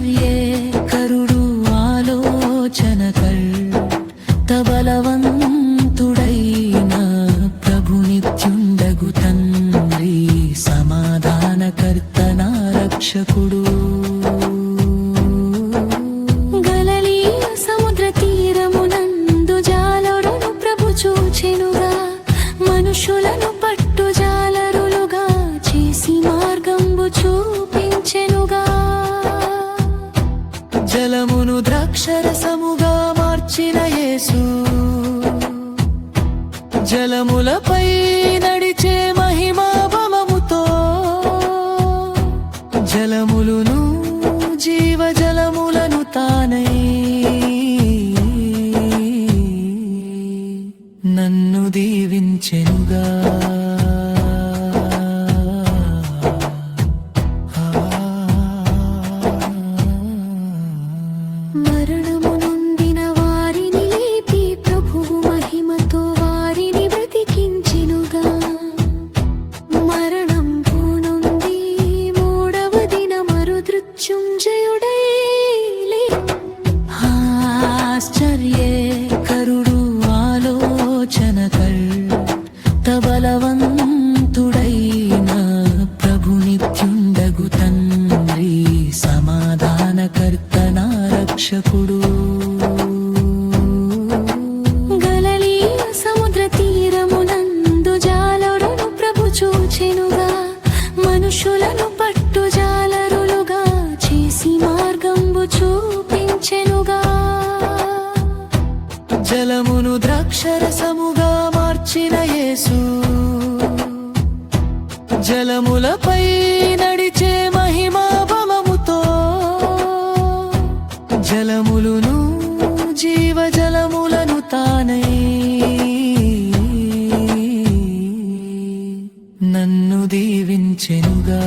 ఆశ్చర్యకరుడు ఆలోచనకర్త బలవంతుడైన ప్రభు నిత్యుండగు తండ్రి సమాధానకర్త నా రక్షకుడు. గలిలయ సముద్ర తీరమునందు జాలరును ప్రభు చూచెనుగా, మనుషులను పట్టు జాలరులుగా చేసి మార్గంబు చూపించెనుగా. జలమును ద్రాక్షరసముగా మార్చిన యేసు, జలములపై నడిచే మహిమా బలముతో, జలములను జీవజలములను తానై నన్ను దీవించెనుగా. మరణము నొందిన వారిని లేపి ప్రభువు మహిమతో వారిని బ్రతికించెనుగా. మరణంబు నొంది మూడవ దిన మృత్యుంజయుడై ఆశ్చర్యకరుడు ఆలోచనకర్త బలవంతుడైన ప్రభు నిత్యుండగు తండ్రి సమాధానకర్త నా రక్షకుడు. గలిలయ సముద్ర తీరమునందు జాలరును ప్రభు చూచెనుగా, మనుషులను పట్టు జాలరులుగా చేసి మార్గంబు చూపించెనుగా. జలమును ద్రాక్షరసముగా మార్చిన యేసు, జలములపై నడిచే మహిమా బలముతో, జలములను జీవజలములను తానై నన్ను దీవించెనుగా.